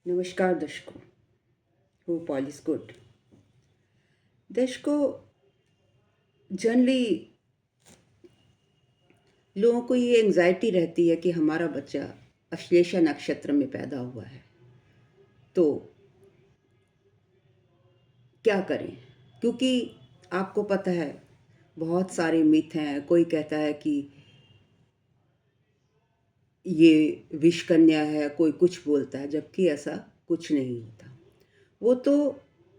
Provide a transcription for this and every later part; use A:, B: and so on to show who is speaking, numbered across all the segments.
A: नमस्कार दर्शकों। Hope all is good. दर्शकों, जनरली लोगों को ये एंजाइटी रहती है कि हमारा बच्चा अश्लेषा नक्षत्र में पैदा हुआ है, तो क्या करें। क्योंकि आपको पता है, बहुत सारे मिथ हैं। कोई कहता है कि ये विष कन्या है, कोई कुछ बोलता है, जबकि ऐसा कुछ नहीं होता। वो तो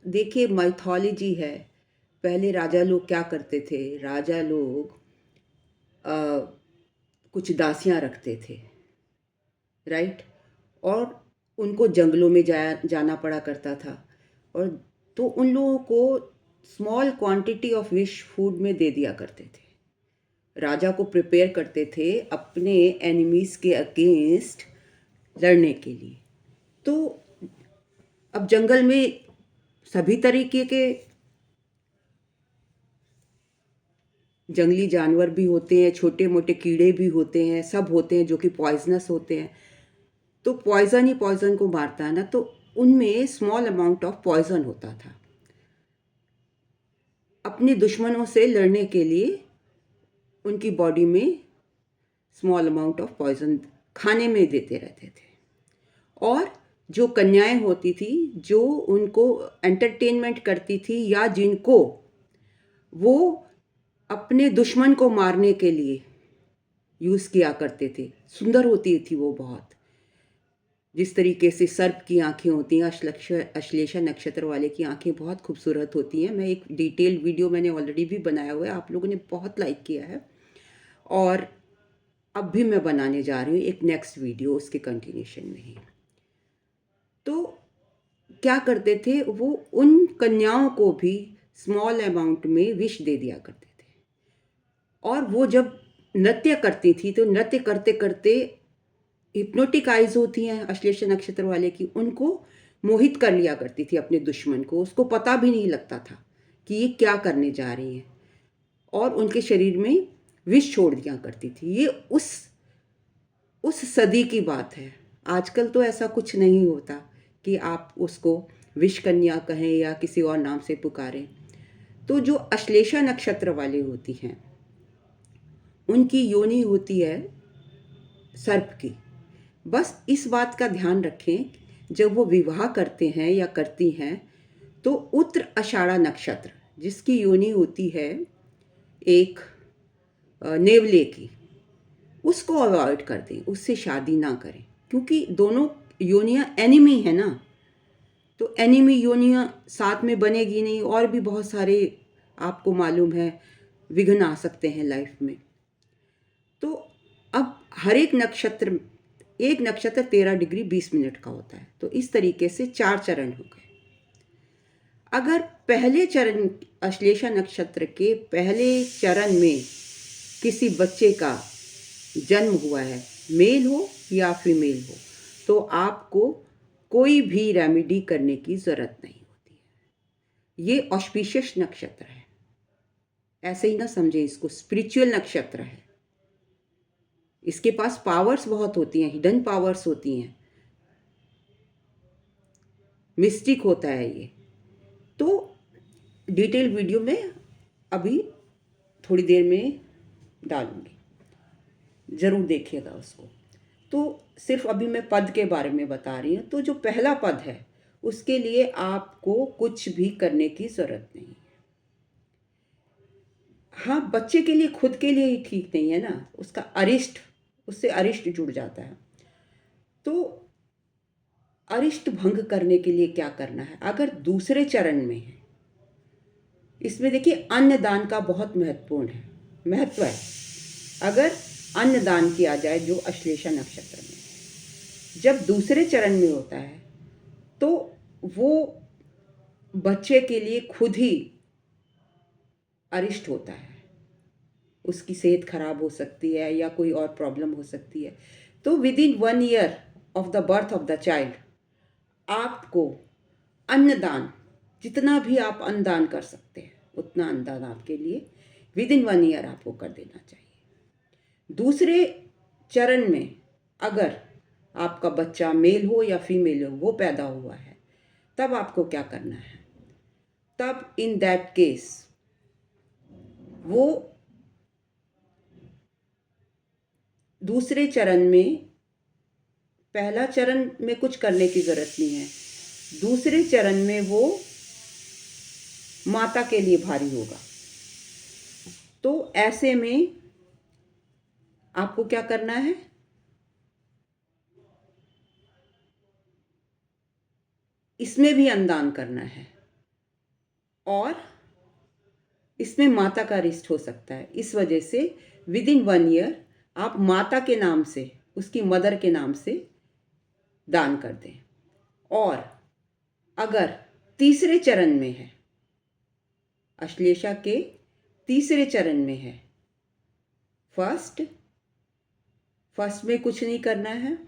A: देखिए माइथोलॉजी है। पहले राजा लोग क्या करते थे, राजा लोग कुछ दासियां रखते थे, राइट। और उनको जंगलों में जाना पड़ा करता था, और तो उन लोगों को small quantity of wish food में दे दिया करते थे। राजा को प्रिपेयर करते थे अपने एनिमीज के अगेंस्ट लड़ने के लिए। तो अब जंगल में सभी तरीके के जंगली जानवर भी होते हैं, छोटे मोटे कीड़े भी होते हैं, सब होते हैं जो कि पॉइजनस होते हैं। तो पॉइजन ही पॉइजन को मारता है ना, तो उनमें स्मॉल अमाउंट ऑफ पॉइजन होता था। अपने दुश्मनों से लड़ने के लिए उनकी बॉडी में स्मॉल अमाउंट ऑफ पॉइजन खाने में देते रहते थे। और जो कन्याएं होती थी, जो उनको एंटरटेनमेंट करती थी, या जिनको वो अपने दुश्मन को मारने के लिए यूज़ किया करते थे, सुंदर होती थी वो बहुत। जिस तरीके से सर्प की आंखें होती हैं, अश्लेषा नक्षत्र वाले की आंखें बहुत खूबसूरत होती हैं। मैं एक डिटेल वीडियो मैंने ऑलरेडी भी बनाया हुआ है, आप लोगों ने बहुत लाइक किया है। और अब भी मैं बनाने जा रही हूँ एक नेक्स्ट वीडियो उसके कंटिन्यूशन में ही। तो क्या करते थे, वो उन कन्याओं को भी स्मॉल अमाउंट में विष दे दिया करते थे। और वो जब नृत्य करती थी, तो नृत्य करते करते हिप्नोटिक आइज होती हैं अश्लेषा नक्षत्र वाले की, उनको मोहित कर लिया करती थी अपने दुश्मन को। उसको पता भी नहीं लगता था कि ये क्या करने जा रही हैं, और उनके शरीर में विष छोड़ दिया करती थी। ये उस सदी की बात है। आजकल तो ऐसा कुछ नहीं होता कि आप उसको विष कन्या कहें या किसी और नाम से पुकारें। तो जो अश्लेषा नक्षत्र वाले होती हैं, उनकी योनि होती है सर्प की। बस इस बात का ध्यान रखें, जब वो विवाह करते हैं या करती हैं, तो उत्तर आषाढ़ा नक्षत्र जिसकी योनि होती है एक नेवले की, उसको अवॉइड कर दें, उससे शादी ना करें। क्योंकि दोनों योनियां एनिमी है ना, तो एनिमी योनियां साथ में बनेगी नहीं, और भी बहुत सारे आपको मालूम है विघ्न आ सकते हैं लाइफ में। तो अब हर एक नक्षत्र 13 डिग्री 20 मिनट का होता है, तो इस तरीके से 4 चरण हो गए। अगर पहले चरण अश्लेषा नक्षत्र के पहले चरण में किसी बच्चे का जन्म हुआ है, मेल हो या फीमेल हो, तो आपको कोई भी रेमेडी करने की ज़रूरत नहीं होती है। ये ऑस्पिशियस नक्षत्र है, ऐसे ही ना समझें इसको, स्पिरिचुअल नक्षत्र है। इसके पास पावर्स बहुत होती हैं, हिडन पावर्स होती हैं, मिस्टिक होता है ये। तो डिटेल वीडियो में अभी थोड़ी देर में डालूंगी, ज़रूर देखिएगा उसको। तो सिर्फ अभी मैं पद के बारे में बता रही हूँ। तो जो पहला पद है, उसके लिए आपको कुछ भी करने की ज़रूरत नहीं है। हाँ, बच्चे के लिए, खुद के लिए ही ठीक नहीं है ना, उसका अरिष्ट, उससे अरिष्ट जुड़ जाता है। तो अरिष्ट भंग करने के लिए क्या करना है, अगर दूसरे चरण में है, इसमें देखिए अन्नदान का बहुत महत्व है। अगर अन्नदान किया जाए जो अश्लेषा नक्षत्र में, जब दूसरे चरण में होता है, तो वो बच्चे के लिए खुद ही अरिष्ट होता है। उसकी सेहत खराब हो सकती है या कोई और प्रॉब्लम हो सकती है। तो with in 1 year of the birth of the child, आपको अन्नदान, जितना भी आप अन्नदान कर सकते हैं उतना अन्नदान आपके लिए विद इन 1 ईयर आपको कर देना चाहिए। दूसरे चरण में अगर आपका बच्चा मेल हो या फीमेल हो, वो पैदा हुआ है, तब आपको क्या करना है? तब इन दैट केस वो दूसरे चरण में, पहला चरण में कुछ करने की ज़रूरत नहीं है, दूसरे चरण में वो माता के लिए भारी होगा। तो ऐसे में आपको क्या करना है? इसमें भी अन्नदान करना है और इसमें माता का रिस्ट हो सकता है। इस वजह से विद इन 1 ईयर आप माता के नाम से, उसकी मदर के नाम से दान कर दें। और अगर तीसरे चरण में है, अश्लेषा के तीसरे चरण में है, फर्स्ट में कुछ नहीं करना है,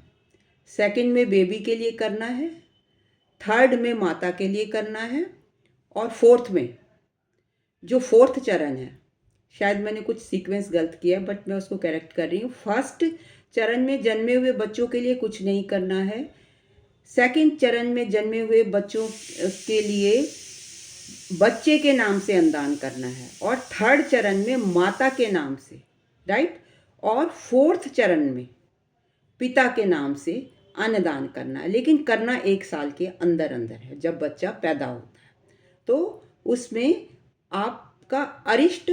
A: सेकंड में बेबी के लिए करना है, थर्ड में माता के लिए करना है, और फोर्थ में, जो फोर्थ चरण है, शायद मैंने कुछ सीक्वेंस गलत किया बट मैं उसको करेक्ट कर रही हूँ। फर्स्ट चरण में जन्मे हुए बच्चों के लिए कुछ नहीं करना है, सेकंड चरण में जन्मे हुए बच्चों के लिए बच्चे के नाम से अन्नदान करना है, और थर्ड चरण में माता के नाम से, राइट, और फोर्थ चरण में पिता के नाम से अन्नदान करना है। लेकिन करना 1 साल के अंदर अंदर है, जब बच्चा पैदा होता है। तो उसमें आपका अरिष्ट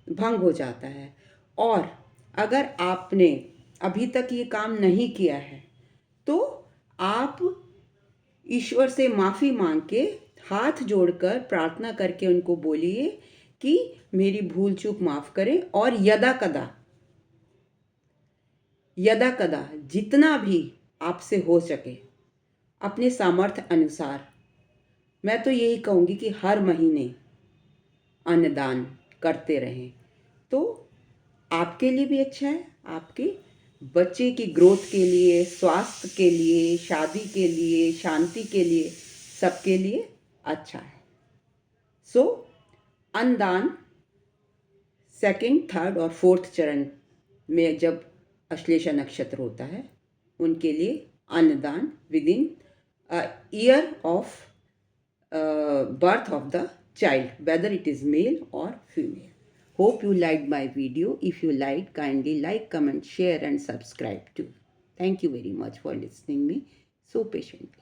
A: भंग हो जाता है। और अगर आपने अभी तक ये काम नहीं किया है तो आप ईश्वर से माफ़ी मांग के, हाथ जोड़कर प्रार्थना करके उनको बोलिए कि मेरी भूल चूक माफ़ करें, और यदा कदा जितना भी आपसे हो सके अपने सामर्थ्य अनुसार, मैं तो यही कहूँगी कि हर महीने अन्नदान करते रहें। तो आपके लिए भी अच्छा है, आपके बच्चे की ग्रोथ के लिए, स्वास्थ्य के लिए, शादी के लिए, शांति के लिए, सबके लिए अच्छा है। सो अन्नदान सेकंड, थर्ड और फोर्थ चरण में जब अश्लेषा नक्षत्र होता है, उनके लिए अन्नदान with in year of birth of the child, whether it is male or female. Hope you liked my video. If you liked, kindly like, comment, share and subscribe too. Thank you very much for listening me so patiently.